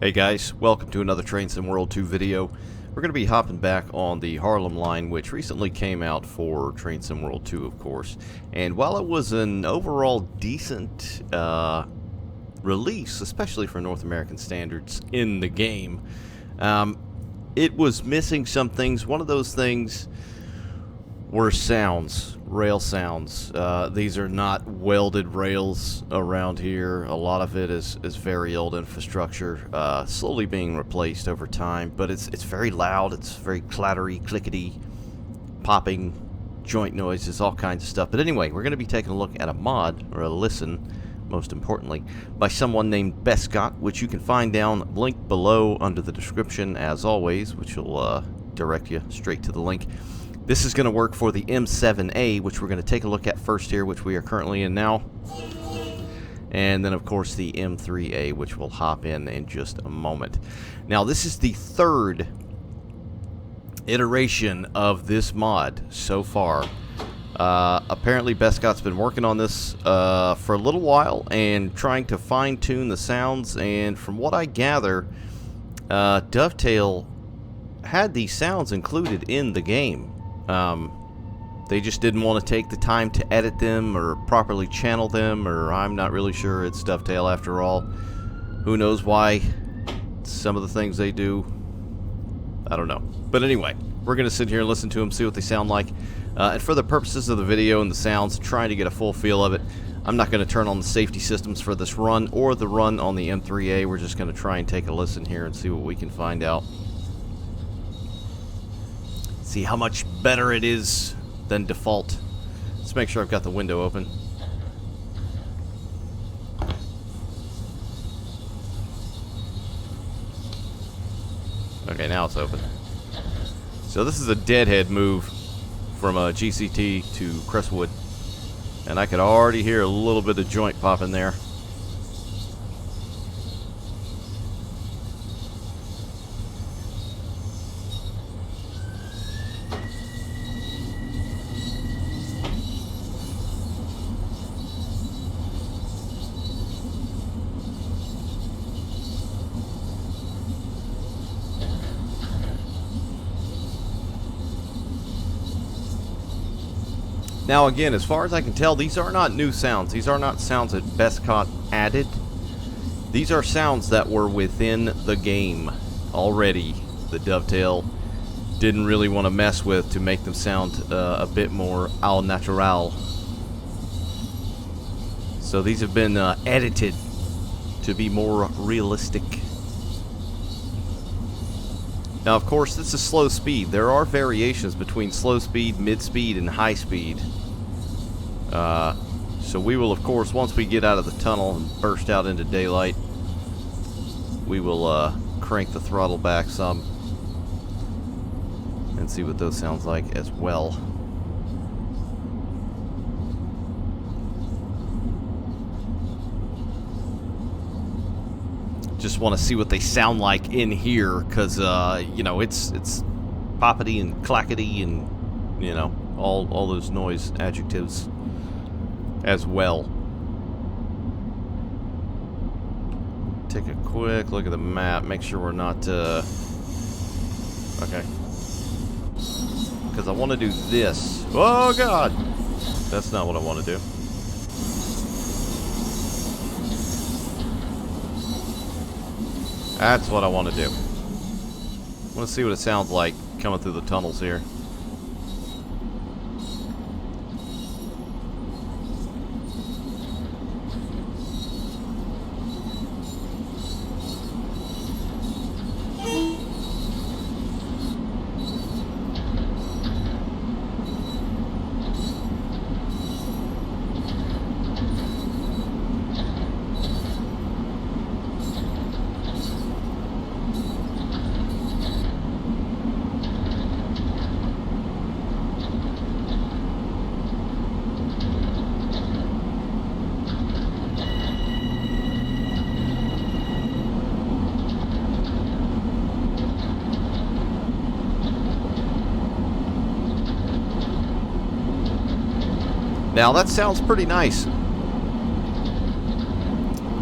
Hey guys, welcome to another Train Sim World 2 video. We're going to be hopping back on the Harlem Line, which recently came out for Train Sim World 2, of course. And while it was an overall decent release, especially for North American standards in the game, it was missing some things. One of those things were sounds, rail sounds. These are not welded rails around here. A lot of it is very old infrastructure, slowly being replaced over time, but it's very loud, it's very clattery, clickety, popping, joint noises, all kinds of stuff. But anyway, we're going to be taking a look at a mod, or a listen, most importantly, by someone named Bescot, which you can find down, linked below under the description as always, which will direct you straight to the link. This is going to work for the M7A, which we're going to take a look at first here, which we are currently in now. And then, of course, the M3A, which we'll hop in just a moment. Now, this is the third iteration of this mod so far. Apparently, Bescot's been working on this for a little while and trying to fine-tune the sounds. And from what I gather, Dovetail had these sounds included in the game. They just didn't want to take the time to edit them or properly channel them, or I'm not really sure. It's Dovetail after all. Who knows why some of the things they do, I don't know. But anyway, we're going to sit here and listen to them, see what they sound like. And for the purposes of the video and the sounds, trying to get a full feel of it, I'm not going to turn on the safety systems for this run or the run on the M3A. We're just going to try and take a listen here and see what we can find out. See how much better it is than default. Let's make sure I've got the window open. Okay, now it's open. So this is a deadhead move from GCT to Crestwood, and I could already hear a little bit of joint popping there. Now again, as far as I can tell, these are not new sounds. These are not sounds that Bescot added. These are sounds that were within the game already. The Dovetail didn't really want to mess with to make them sound a bit more au natural. So these have been edited to be more realistic. Now, of course, this is slow speed. There are variations between slow speed, mid speed, and high speed. So we will, of course, once we get out of the tunnel and burst out into daylight, we will crank the throttle back some and see what those sounds like as well. Just want to see what they sound like in here, because you know, it's poppity and clackety and, you know, all those noise adjectives as well. Take a quick look at the map, make sure we're not okay, because I want to do this. Oh god, that's not what I want to do. That's what I want to do. I want to see what it sounds like coming through the tunnels here. Now that sounds pretty nice.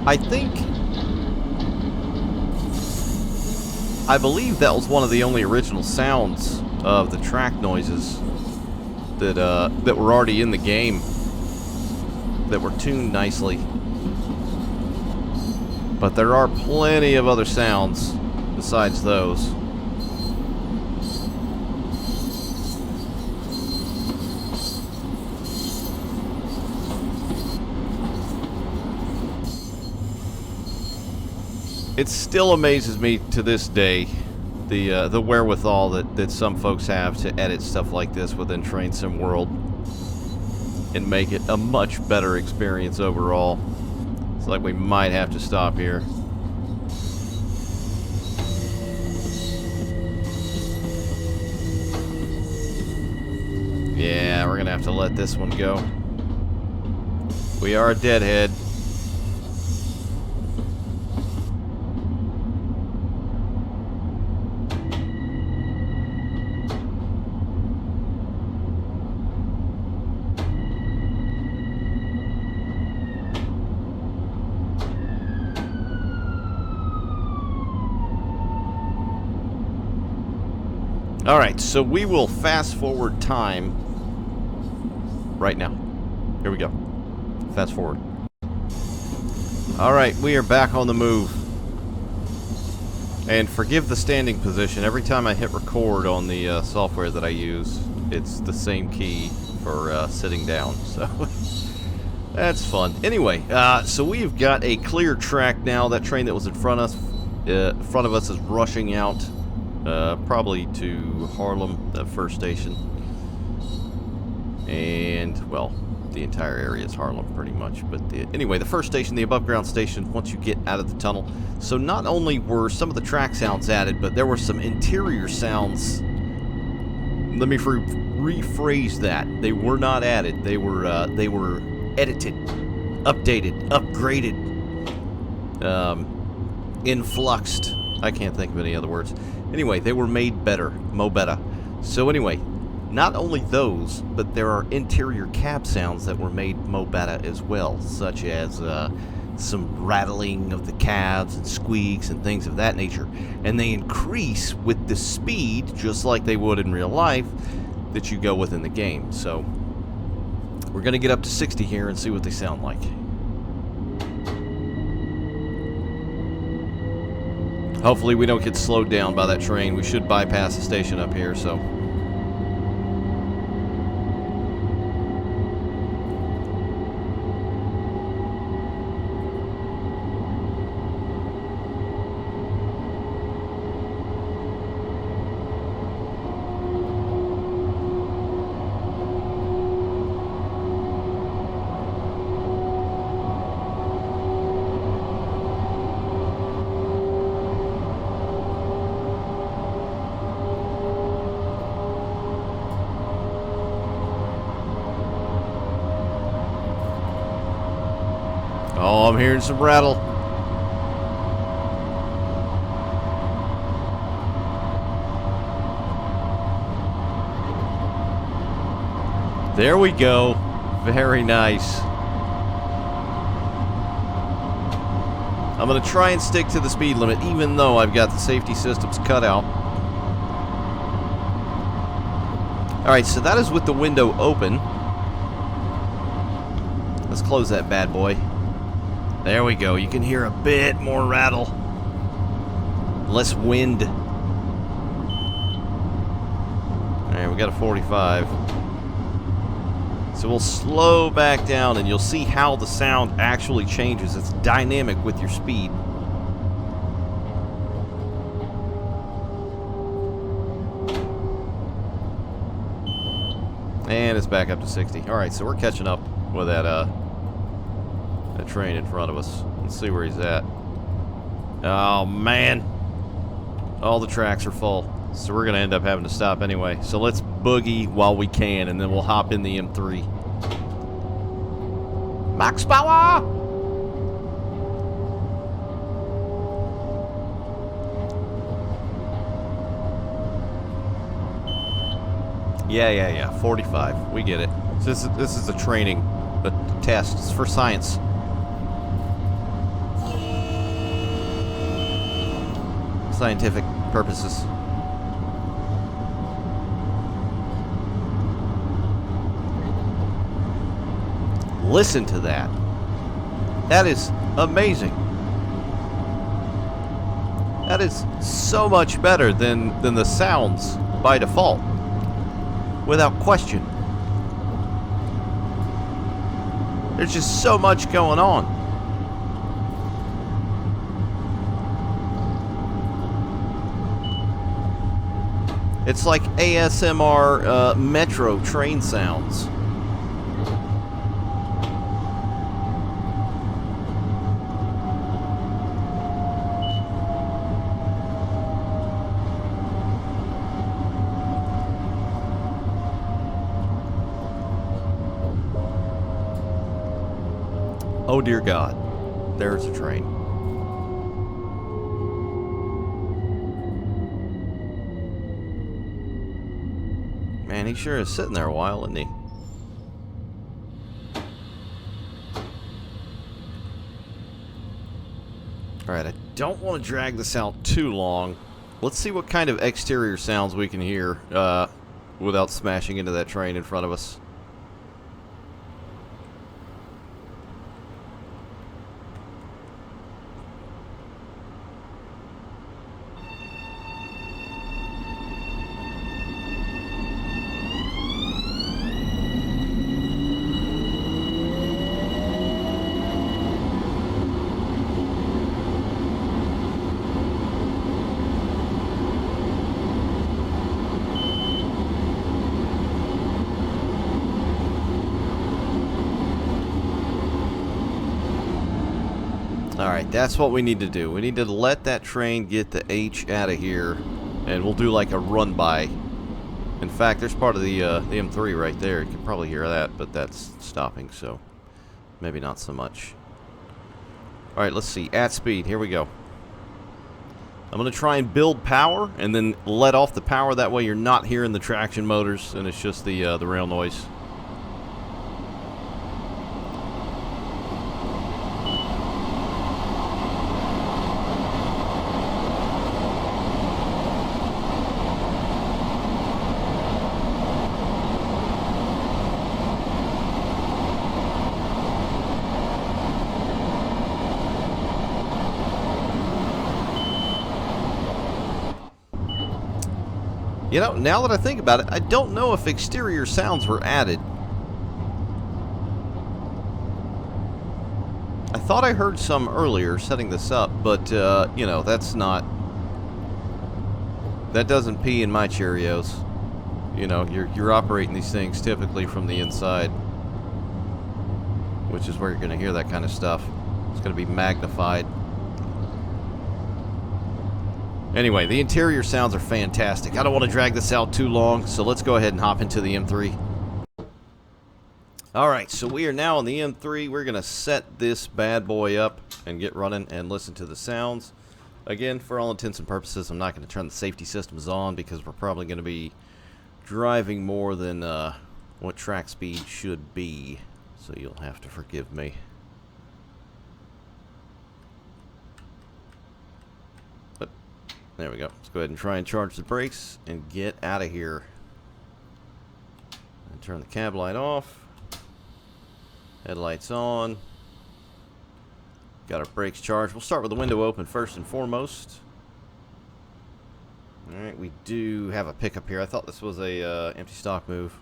I think I believe that was one of the only original sounds of the track noises that were already in the game, that were tuned nicely. But there are plenty of other sounds besides those. It still amazes me to this day, the wherewithal that some folks have to edit stuff like this within Train Sim World and make it a much better experience overall. It's like we might have to stop here. Yeah, we're gonna have to let this one go. We are a deadhead. Alright, so we will fast forward time right now. Here we go. Fast forward. Alright, we are back on the move. And forgive the standing position. Every time I hit record on the software that I use, it's the same key for sitting down. So that's fun. Anyway, so we've got a clear track now. That train that was in front of us is rushing out. Probably to Harlem, the first station. And, well, the entire area is Harlem, pretty much. But anyway, the first station, the above ground station, once you get out of the tunnel. So not only were some of the track sounds added, but there were some interior sounds. Let me rephrase that. They were not added. They were edited, updated, upgraded, influxed. I can't think of any other words. Anyway, they were made better, mo better. So anyway, not only those, but there are interior cab sounds that were made mo better as well, such as some rattling of the cabs and squeaks and things of that nature. And they increase with the speed, just like they would in real life, that you go with in the game. So we're going to get up to 60 here and see what they sound like. Hopefully we don't get slowed down by that train. We should bypass the station up here, so. Oh, I'm hearing some rattle. There we go. Very nice. I'm going to try and stick to the speed limit, even though I've got the safety systems cut out. Alright, so that is with the window open. Let's close that bad boy. There we go. You can hear a bit more rattle. Less wind. Alright, we got a 45. So we'll slow back down and you'll see how the sound actually changes. It's dynamic with your speed. And it's back up to 60. Alright, so we're catching up with that train in front of us. Let's see where he's at. Oh man, all the tracks are full, so we're gonna end up having to stop anyway. So let's boogie while we can, and then we'll hop in the M3. Max power! Yeah. 45. We get it. So this is a training, a test. It's for science. scientific purposes. Listen to that. That is amazing. That is so much better than the sounds by default. Without question. There's just so much going on. It's like ASMR metro train sounds. Oh dear God, there's a train. Man, he sure is sitting there a while, isn't he? Alright, I don't want to drag this out too long. Let's see what kind of exterior sounds we can hear without smashing into that train in front of us. Alright, that's what we need to do. We need to let that train get the H out of here, and we'll do like a run-by. In fact, there's part of the M3 right there. You can probably hear that, but that's stopping, so maybe not so much. Alright, let's see. At speed. Here we go. I'm going to try and build power, and then let off the power. That way you're not hearing the traction motors, and it's just the rail noise. You know, now that I think about it, I don't know if exterior sounds were added. I thought I heard some earlier setting this up, but, you know, that's not... That doesn't pee in my Cheerios. You know, you're operating these things typically from the inside, which is where you're going to hear that kind of stuff. It's going to be magnified. Anyway, the interior sounds are fantastic. I don't want to drag this out too long, so let's go ahead and hop into the M3. Alright, so we are now on the M3. We're going to set this bad boy up and get running and listen to the sounds. Again, for all intents and purposes, I'm not going to turn the safety systems on because we're probably going to be driving more than what track speed should be. So you'll have to forgive me. There we go. Let's go ahead and try and charge the brakes and get out of here. And turn the cab light off. Headlights on. Got our brakes charged. We'll start with the window open first and foremost. Alright, we do have a pickup here. I thought this was a empty stock move.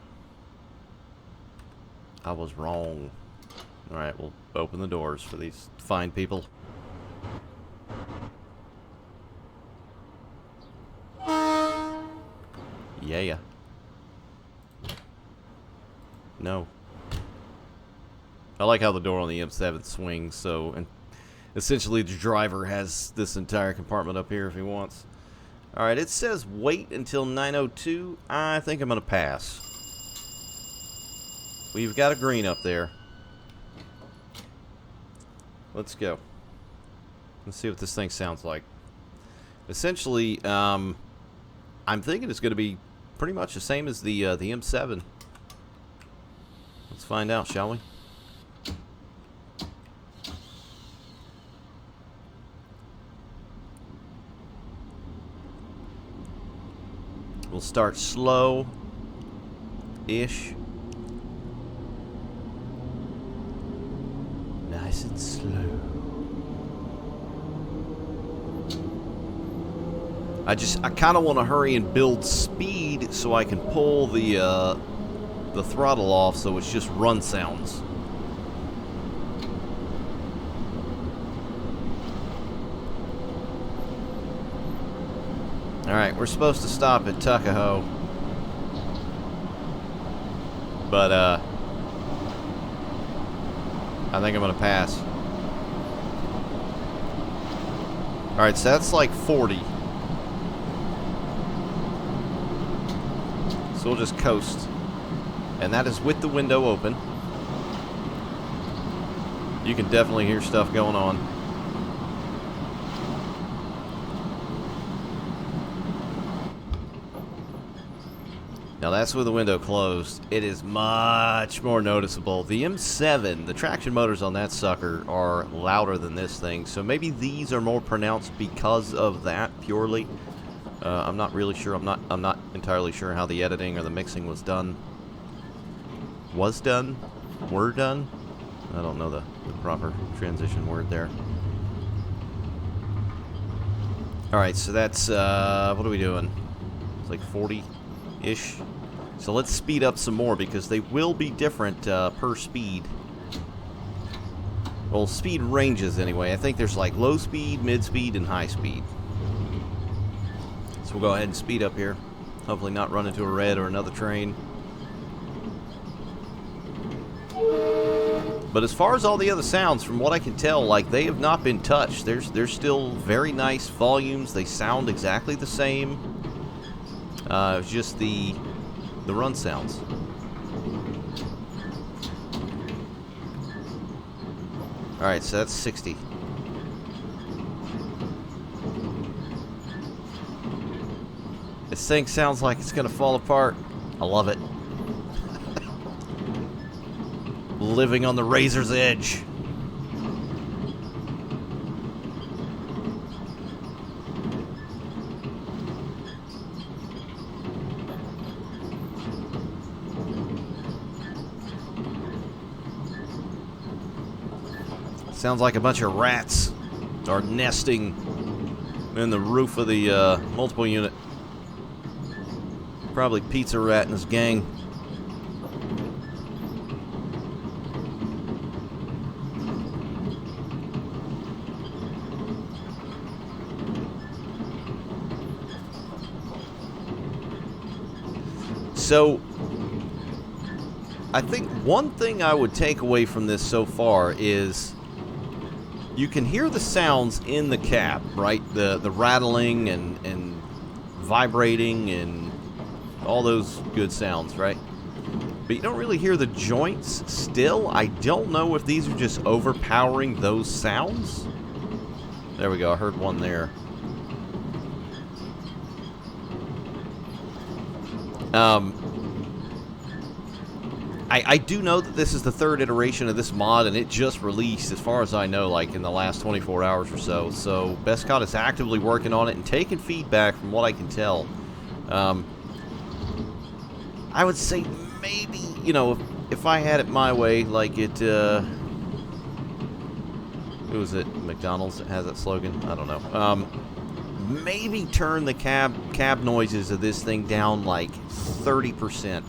I was wrong. Alright, we'll open the doors for these fine people. Yeah. No. I like how the door on the M7 swings, so and essentially the driver has this entire compartment up here if he wants. Alright, it says wait until 9:02. I think I'm going to pass. We've got a green up there. Let's go. Let's see what this thing sounds like. Essentially, I'm thinking it's going to be pretty much the same as the M7. Let's find out, shall we? We'll start slow-ish. Nice and slow. I kind of want to hurry and build speed so I can pull the throttle off so it's just run sounds. Alright, we're supposed to stop at Tuckahoe. But, I think I'm going to pass. Alright, so that's like 40. So we'll just coast. And that is with the window open. You can definitely hear stuff going on. Now that's with the window closed. It is much more noticeable. The M7, the traction motors on that sucker are louder than this thing, so maybe these are more pronounced because of that purely. I'm not really sure. I'm not entirely sure how the editing or the mixing was done. Were done? I don't know the proper transition word there. Alright, so that's, what are we doing? It's like 40-ish. So let's speed up some more because they will be different per speed. Well, speed ranges anyway. I think there's like low speed, mid speed, and high speed. So we'll go ahead and speed up here. Hopefully not run into a red or another train. But as far as all the other sounds, from what I can tell, like, they have not been touched. There's still very nice volumes. They sound exactly the same. It's just the run sounds. Alright, so that's 60. This thing sounds like it's gonna fall apart. I love it. Living on the razor's edge. Sounds like a bunch of rats are nesting in the roof of the multiple unit. Probably Pizza Rat and his gang. So, I think one thing I would take away from this so far is you can hear the sounds in the cab, right? The rattling and vibrating and all those good sounds, right? But you don't really hear the joints still. I don't know if these are just overpowering those sounds. There we go. I heard one there. I do know that this is the third iteration of this mod, and it just released, as far as I know, like in the last 24 hours or so. So Bescot is actively working on it and taking feedback from what I can tell. I would say maybe, you know, if I had it my way, like it, who was it? McDonald's that has that slogan? I don't know. Maybe turn the cab noises of this thing down like 30%.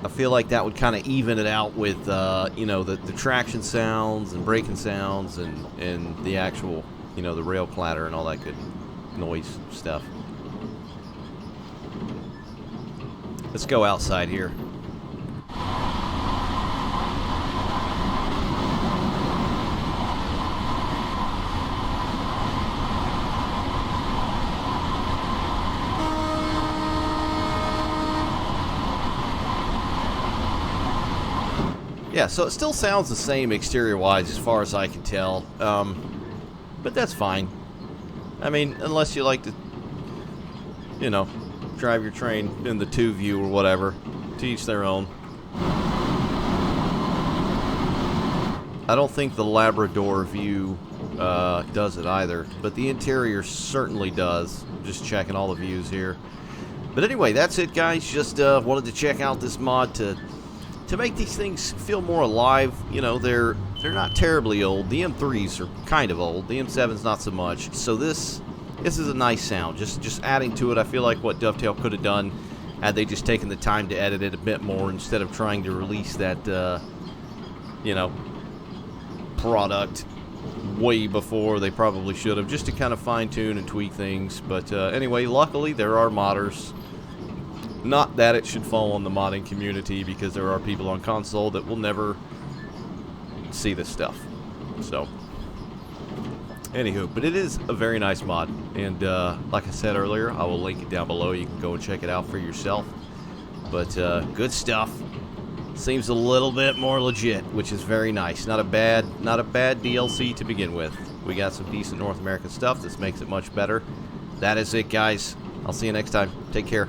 I feel like that would kind of even it out with, you know, the traction sounds and braking sounds and the actual, you know, the rail clatter and all that good noise stuff. Let's go outside here. Yeah, so it still sounds the same exterior-wise as far as I can tell, but that's fine. I mean, unless you like to, you know, drive your train in the 2 view or whatever, to each their own. I don't think the Labrador view does it either, but the interior certainly does. Just checking all the views here. But anyway, that's it, guys. Just wanted to check out this mod to make these things feel more alive. You know, they're not terribly old. The M3s are kind of old. The M7's not so much. So this is a nice sound. Just adding to it. I feel like what Dovetail could have done had they just taken the time to edit it a bit more instead of trying to release that, you know, product way before they probably should have, just to kind of fine-tune and tweak things. But anyway, luckily there are modders. Not that it should fall on the modding community, because there are people on console that will never see this stuff. So, anywho, but it is a very nice mod, and like I said earlier, I will link it down below. You can go and check it out for yourself. But good stuff. Seems a little bit more legit, which is very nice. Not a bad DLC to begin with. We got some decent North American stuff. This makes it much better. That is it, guys. I'll see you next time. Take care.